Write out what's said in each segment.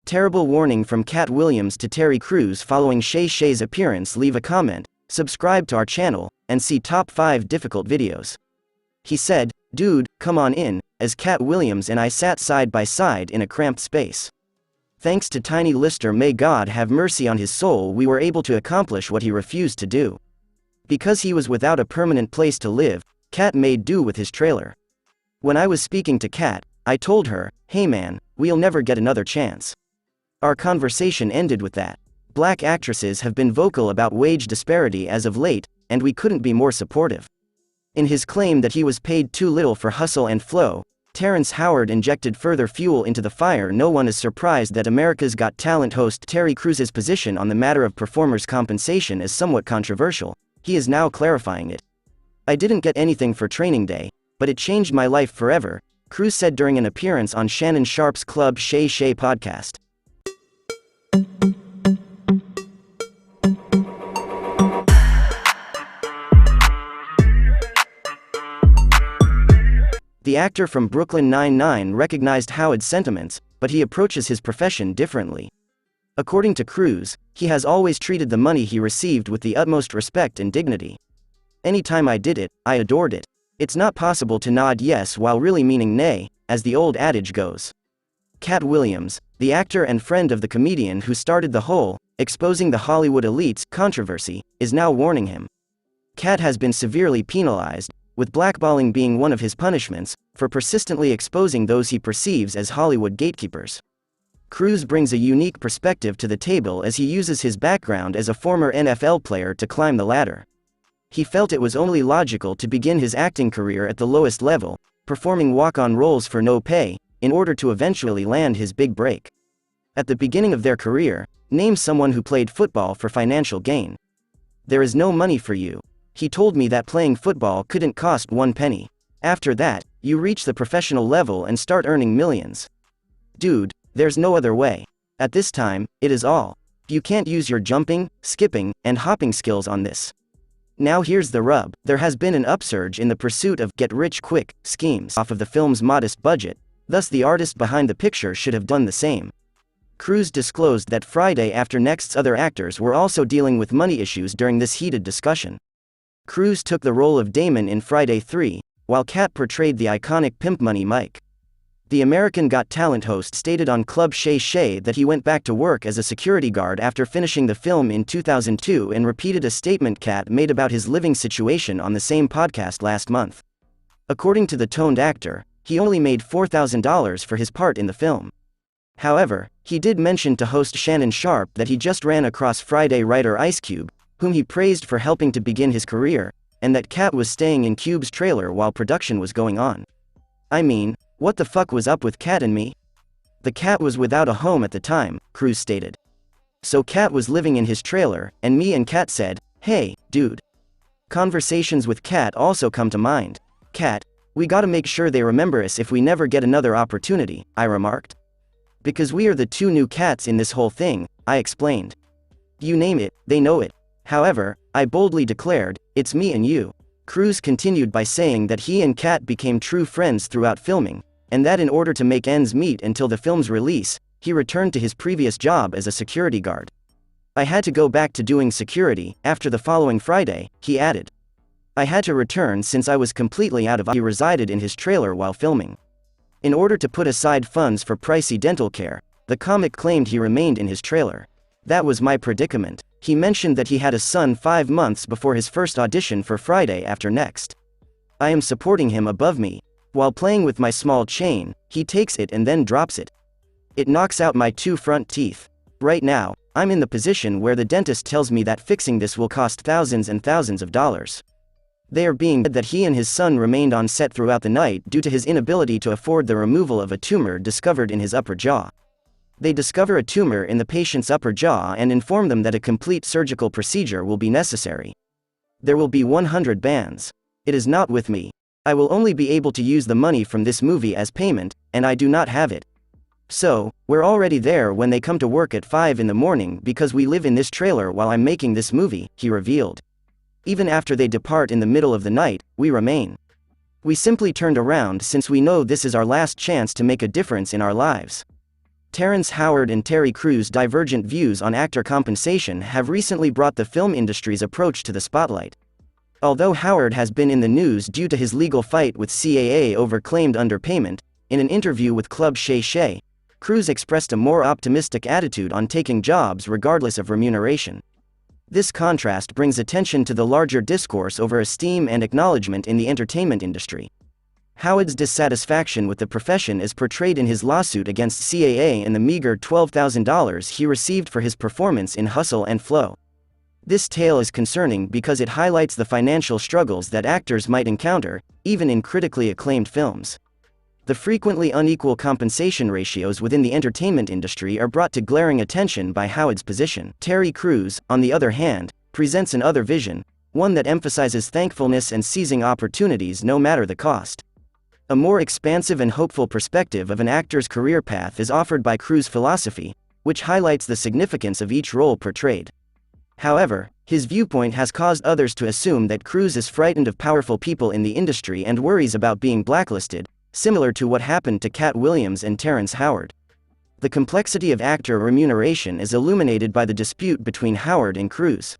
Terrible warning from Katt Williams to Terry Crews following Shay Shay's appearance. Leave a comment, subscribe to our channel, and see top 5 difficult videos. He said, "Dude, come on in," as Katt Williams and I sat side by side in a cramped space. Thanks to Tiny Lister, may God have mercy on his soul, we were able to accomplish what he refused to do. Because he was without a permanent place to live, Katt made do with his trailer. When I was speaking to Katt, I told her, "Hey man, we'll never get another chance." Our conversation ended with that. Black actresses have been vocal about wage disparity as of late, and we couldn't be more supportive. In his claim that he was paid too little for Hustle and Flow, Terrence Howard injected further fuel into the fire. No one is surprised that America's Got Talent host Terry Crews' position on the matter of performers' compensation is somewhat controversial. He is now clarifying it. "I didn't get anything for training day, but it changed my life forever," Crews said during an appearance on Shannon Sharpe's Club Shay Shay podcast. The actor from Brooklyn Nine-Nine recognized Howard's sentiments, but he approaches his profession differently. According to Crews, he has always treated the money he received with the utmost respect and dignity. "Anytime I did it, I adored it. It's not possible to nod yes while really meaning nay, as the old adage goes." Katt Williams, the actor and friend of the comedian who started the whole "exposing the Hollywood elites" controversy, is now warning him. Katt has been severely penalized, with blackballing being one of his punishments, for persistently exposing those he perceives as Hollywood gatekeepers. Crews brings a unique perspective to the table as he uses his background as a former NFL player to climb the ladder. He felt it was only logical to begin his acting career at the lowest level, performing walk-on roles for no pay, in order to eventually land his big break. At the beginning of their career, name someone who played football for financial gain. "There is no money for you. He told me that playing football couldn't cost 1 penny. After that, you reach the professional level and start earning millions. Dude, there's no other way. At this time, it is all. You can't use your jumping, skipping, and hopping skills on this." Now here's the rub. There has been an upsurge in the pursuit of get-rich-quick schemes off of the film's modest budget, thus the artist behind the picture should have done the same. Crews disclosed that Friday After Next's other actors were also dealing with money issues during this heated discussion. Crews took the role of Damon in Friday 3, while Katt portrayed the iconic Pimp Money Mike. The American Got Talent host stated on Club Shay Shay that he went back to work as a security guard after finishing the film in 2002 and repeated a statement Katt made about his living situation on the same podcast last month. According to the toned actor, he only made $4,000 for his part in the film. However, he did mention to host Shannon Sharpe that he just ran across Friday writer Ice Cube, whom he praised for helping to begin his career, and that Katt was staying in Cube's trailer while production was going on. "I mean, what the fuck was up with Katt and me? The cat was without a home at the time," Crews stated. "So Katt was living in his trailer, and me and Katt said, 'Hey, dude.' Conversations with Katt also come to mind. 'Katt, we gotta make sure they remember us if we never get another opportunity,' I remarked. 'Because we are the 2 new Katts in this whole thing,' I explained. 'You name it, they know it. However, I boldly declared, it's me and you.' Crews continued by saying that he and Katt became true friends throughout filming, and that in order to make ends meet until the film's release, he returned to his previous job as a security guard. 'I had to go back to doing security after the following Friday,' he added. 'I had to return since I was completely out of He resided in his trailer while filming. In order to put aside funds for pricey dental care, the comic claimed he remained in his trailer. That was my predicament.' He mentioned that he had a son 5 months before his first audition for Friday After Next. 'I am supporting him above me. While playing with my small chain, he takes it and then drops it. It knocks out my 2 front teeth. Right now, I'm in the position where the dentist tells me that fixing this will cost thousands and thousands of dollars.' They are being said that he and his son remained on set throughout the night due to his inability to afford the removal of a tumor discovered in his upper jaw. They discover a tumor in the patient's upper jaw and inform them that a complete surgical procedure will be necessary. 'There will be 100 bands. It is not with me. I will only be able to use the money from this movie as payment, and I do not have it. So, we're already there when they come to work at 5 in the morning because we live in this trailer while I'm making this movie,' he revealed. 'Even after they depart in the middle of the night, we remain. We simply turned around since we know this is our last chance to make a difference in our lives.' Terrence Howard and Terry Crews' divergent views on actor compensation have recently brought the film industry's approach to the spotlight. Although Howard has been in the news due to his legal fight with CAA over claimed underpayment, in an interview with Club Shay Shay, Crews expressed a more optimistic attitude on taking jobs regardless of remuneration. This contrast brings attention to the larger discourse over esteem and acknowledgement in the entertainment industry. Howard's dissatisfaction with the profession is portrayed in his lawsuit against CAA and the meager $12,000 he received for his performance in Hustle and Flow. This tale is concerning because it highlights the financial struggles that actors might encounter, even in critically acclaimed films. The frequently unequal compensation ratios within the entertainment industry are brought to glaring attention by Howard's position. Terry Crews, on the other hand, presents another vision, one that emphasizes thankfulness and seizing opportunities no matter the cost. A more expansive and hopeful perspective of an actor's career path is offered by Crews' philosophy, which highlights the significance of each role portrayed. However, his viewpoint has caused others to assume that Crews is frightened of powerful people in the industry and worries about being blacklisted, similar to what happened to Katt Williams and Terrence Howard. The complexity of actor remuneration is illuminated by the dispute between Howard and Crews.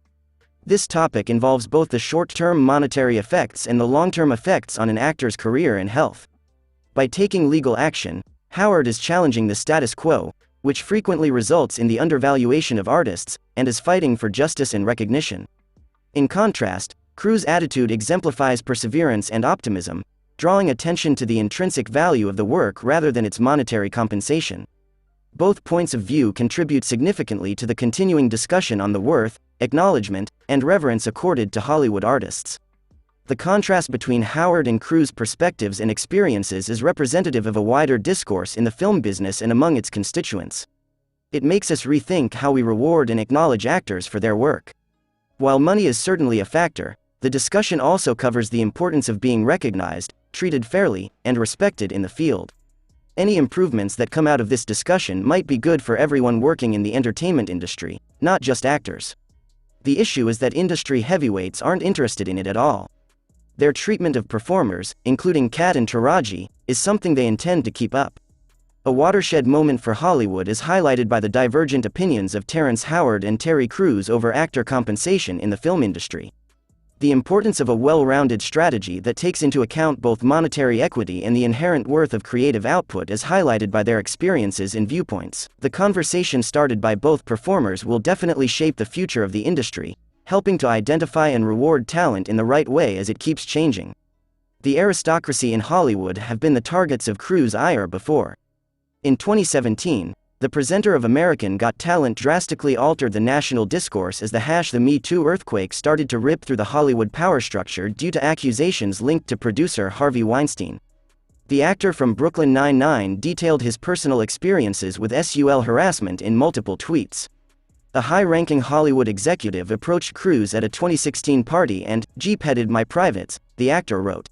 This topic involves both the short-term monetary effects and the long-term effects on an actor's career and health. By taking legal action, Howard is challenging the status quo, which frequently results in the undervaluation of artists, and is fighting for justice and recognition. In contrast, Crews' attitude exemplifies perseverance and optimism, drawing attention to the intrinsic value of the work rather than its monetary compensation. Both points of view contribute significantly to the continuing discussion on the worth, acknowledgement, and reverence accorded to Hollywood artists. The contrast between Howard and Crews' perspectives and experiences is representative of a wider discourse in the film business and among its constituents. It makes us rethink how we reward and acknowledge actors for their work. While money is certainly a factor, the discussion also covers the importance of being recognized, treated fairly, and respected in the field. Any improvements that come out of this discussion might be good for everyone working in the entertainment industry, not just actors. The issue is that industry heavyweights aren't interested in it at all. Their treatment of performers, including Katt and Taraji, is something they intend to keep up. A watershed moment for Hollywood is highlighted by the divergent opinions of Terrence Howard and Terry Crews over actor compensation in the film industry. The importance of a well-rounded strategy that takes into account both monetary equity and the inherent worth of creative output is highlighted by their experiences and viewpoints. The conversation started by both performers will definitely shape the future of the industry, helping to identify and reward talent in the right way as it keeps changing. The aristocracy in Hollywood have been the targets of Crews' ire before. In 2017, the presenter of American Got Talent drastically altered the national discourse as the Me Too earthquake started to rip through the Hollywood power structure due to accusations linked to producer Harvey Weinstein. The actor from Brooklyn Nine-Nine detailed his personal experiences with SUL harassment in multiple tweets. A high-ranking Hollywood executive approached Crews at a 2016 party and "Jeep-headed my privates," the actor wrote.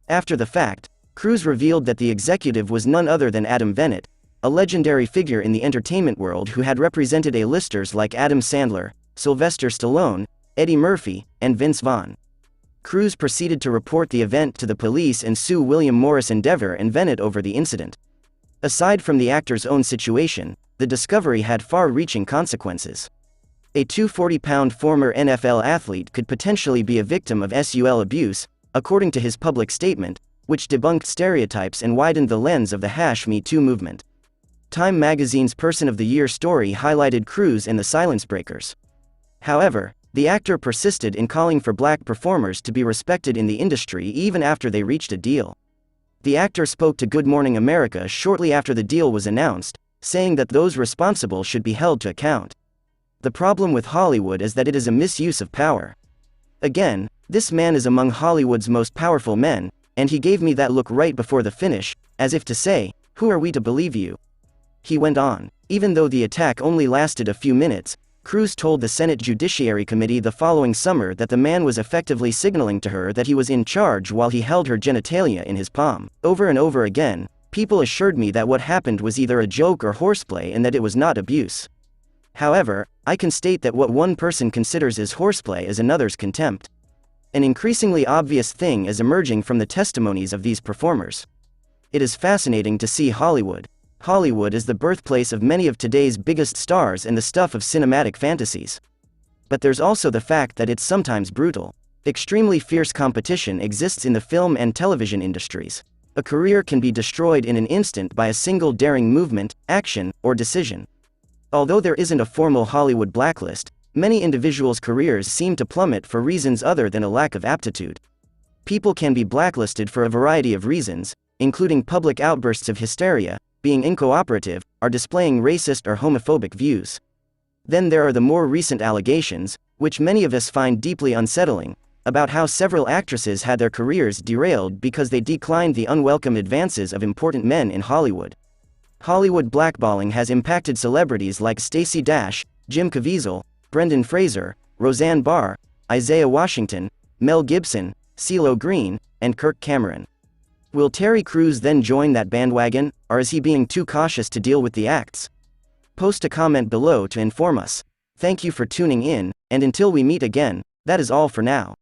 After the fact, Crews revealed that the executive was none other than Adam Bennett, a legendary figure in the entertainment world who had represented A-listers like Adam Sandler, Sylvester Stallone, Eddie Murphy, and Vince Vaughn. Crews proceeded to report the event to the police and sue William Morris Endeavor and Bennett over the incident. Aside from the actor's own situation, the discovery had far-reaching consequences. A 240-pound former NFL athlete could potentially be a victim of SUL abuse, according to his public statement, which debunked stereotypes and widened the lens of the Me Too movement. Time magazine's Person of the Year story highlighted Crews and the Silence Breakers. However, the actor persisted in calling for black performers to be respected in the industry even after they reached a deal. The actor spoke to Good Morning America shortly after the deal was announced, saying that those responsible should be held to account. The problem with Hollywood is that it is a misuse of power. Again, this man is among Hollywood's most powerful men, and he gave me that look right before the finish, as if to say, "Who are we to believe you?" He went on. Even though the attack only lasted a few minutes, Crews told the Senate Judiciary Committee the following summer that the man was effectively signaling to her that he was in charge while he held her genitalia in his palm. Over and over again, people assured me that what happened was either a joke or horseplay and that it was not abuse. However, I can state that what one person considers as horseplay is another's contempt. An increasingly obvious thing is emerging from the testimonies of these performers. It is fascinating to see Hollywood. Hollywood is the birthplace of many of today's biggest stars and the stuff of cinematic fantasies. But there's also the fact that it's sometimes brutal. Extremely fierce competition exists in the film and television industries. A career can be destroyed in an instant by a single daring movement, action, or decision. Although there isn't a formal Hollywood blacklist, many individuals' careers seem to plummet for reasons other than a lack of aptitude. People can be blacklisted for a variety of reasons, including public outbursts of hysteria, being incooperative, or displaying racist or homophobic views. Then there are the more recent allegations, which many of us find deeply unsettling, about how several actresses had their careers derailed because they declined the unwelcome advances of important men in Hollywood. Hollywood blackballing has impacted celebrities like Stacey Dash, Jim Caviezel, Brendan Fraser, Roseanne Barr, Isaiah Washington, Mel Gibson, CeeLo Green, and Kirk Cameron. Will Terry Crews then join that bandwagon, or is he being too cautious to deal with the acts? Post a comment below to inform us. Thank you for tuning in, and until we meet again, that is all for now.